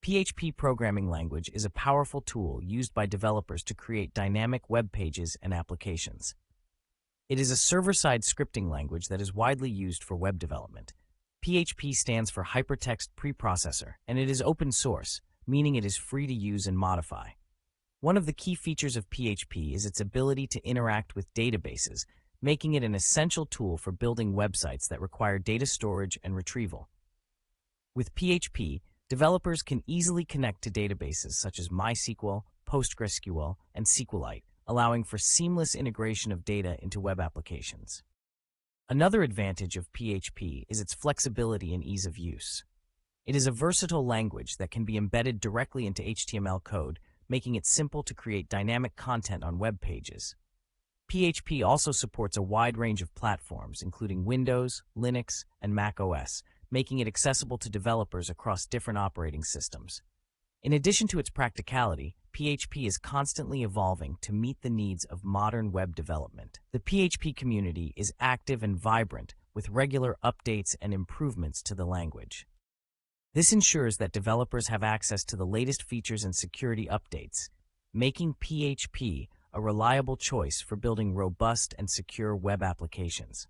PHP programming language is a powerful tool used by developers to create dynamic web pages and applications. It is a server-side scripting language that is widely used for web development. PHP stands for Hypertext Preprocessor, and it is open source, meaning it is free to use and modify. One of the key features of PHP is its ability to interact with databases, making it an essential tool for building websites that require data storage and retrieval. With PHP, developers can easily connect to databases such as MySQL, PostgreSQL, and SQLite, allowing for seamless integration of data into web applications. Another advantage of PHP is its flexibility and ease of use. It is a versatile language that can be embedded directly into HTML code, making it simple to create dynamic content on web pages. PHP also supports a wide range of platforms, including Windows, Linux, and Mac OS, making it accessible to developers across different operating systems. In addition to its practicality, PHP is constantly evolving to meet the needs of modern web development. The PHP community is active and vibrant, with regular updates and improvements to the language. This ensures that developers have access to the latest features and security updates, making PHP a reliable choice for building robust and secure web applications.